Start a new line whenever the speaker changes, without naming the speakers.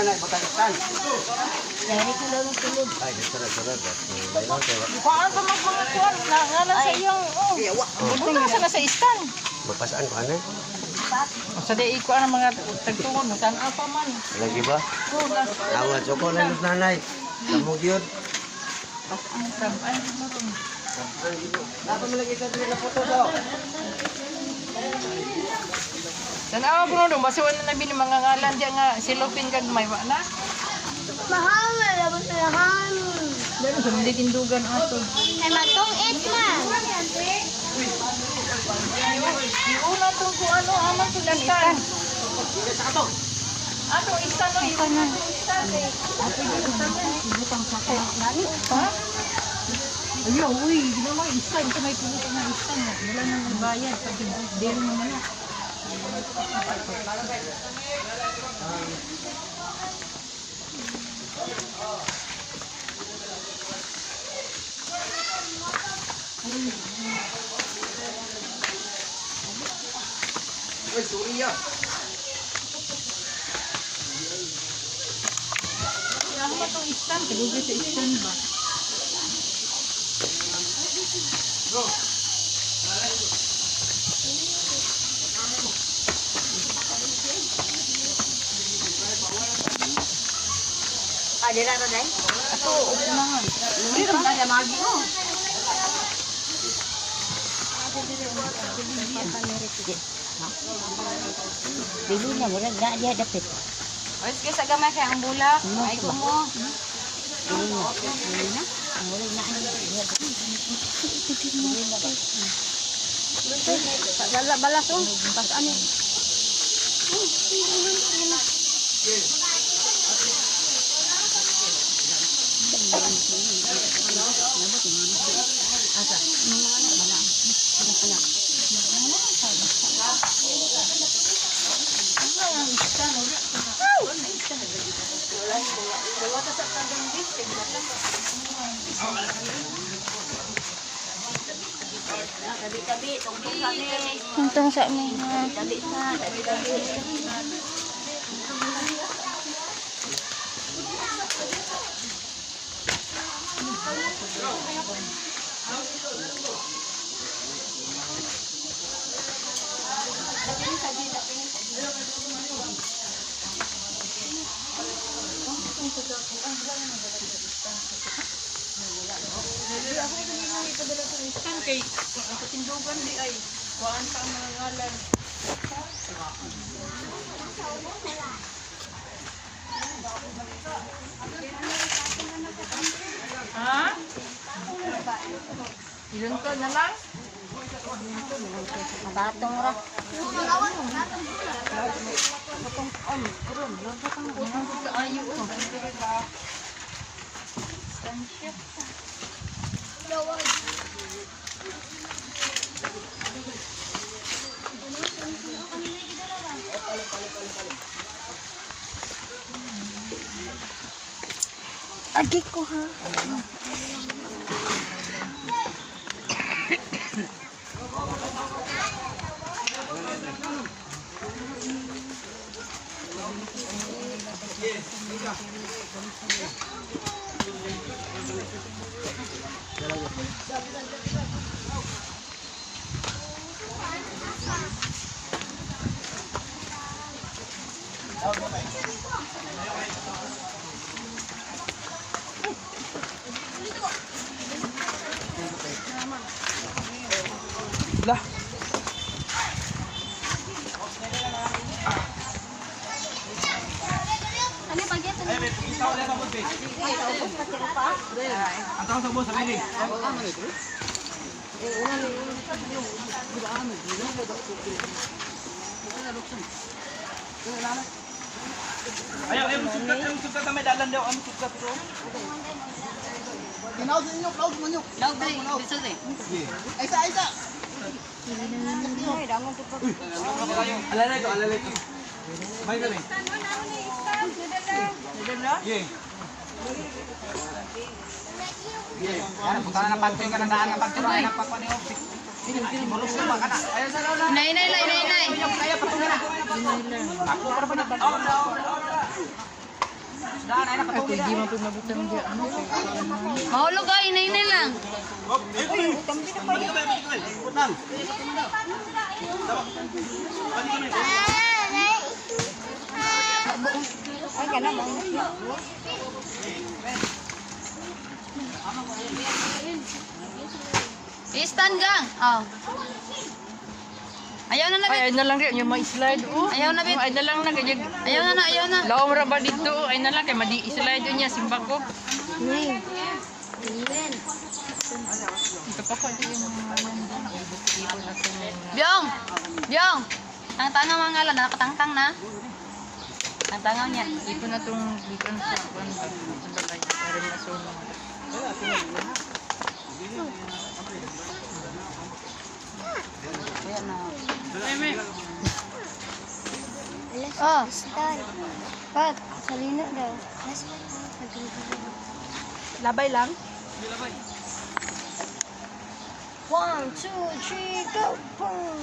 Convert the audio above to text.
na ipagkalitan.
Dari ka daw ng tulog.
Ay, sarap. Bayaw kayo.
Kuhaan pa mga kuhaan. Nangalan sa iyong. Buta ka na sa istan.
Mapasaan ko ano?
Sa day ko ang mga tagtungon. Magkanaw pa man.
Lagi ba? Awat ko na los nanay. Kamog yun.
Ay, maroon.
Dapat malagi sa dili na photo daw.
Tanawa po nung basuan na namin yung mga ngalan diya nga silupin kag may na.
Mahal na labas na lahan.
Dalo sa mga tindugan ato.
Ay matong it man.
Una to ko ano aman to istan. Ato istan no yung istan eh.
Butang sa ko. Nani?
Ha? Ayaw, uy, ginawa istan ka may pulutan na istan. Wala nang bayad pag dili mo na.
Uy, Surya.
Ako ba itong istan? Kalugi sa istan ba?
Ada na to dai.
Ako, upunahan.
Hindi ram na magi mo. Dili na mura na dia dapat.
O, sige, sa gamay kaya ang bulak. Ay, ko mo.
Dili na. Dili na. Ang wala na ano. Balas oh. Pas ani. Tabi-tabi, tungkol sa ni.
Tungtong sa amin.
Tabi sa, tabi-tabi.
Istan kay, ang katindugan di ay, kuhaan pa ang mga ngalan. Ha? Ilungkod na lang?
Batong ra.
Ayo. Stansya.
Agi ko ha.
Lah.
Ano pa gyud?
Ang tawag sa boss, sabi ni. Ayaw, sukat na may dalan daw. Ang sukat ko. Kinaw sa inyo, cloud mo nyo.
Laog dali, bisa dali.
Isa. Alalay ko. May dali. Ano, punta na ng pagting ka ng daan ng pagting. Ay, napakwa ni Optik. Bulong ka na. Ayaw sa lola.
Nay.
Kaya patungan na. Ako para pa na. na
Ay,
patulog.
pwede man po mabutang dyan. Ano,
Mahulog ka, inay lang.
Ay, ka na mo.
I-stand gang. Oh. Ayaw na na,
ay,
bit.
ay na lang rin. Yung ma-slide. Oh.
Ayaw na, bit.
Ay na lang na. Ganyan.
Ayaw na, ayaw na.
Laom ra ba dito? Ay na lang. Kaya madi-slide yun niya. Simba ko. Ito pa ko. Ito yung ibukipon natin.
Byong! Byong! Tang-tanga mga ngalan, nakatangtang na. Tang-tanga niya.
Ito na itong dito na sa kuwan. Para na suno.
Oh, start. Pat, salino daw. Labay lang? Labay. 1, 2, 3, go! Boom!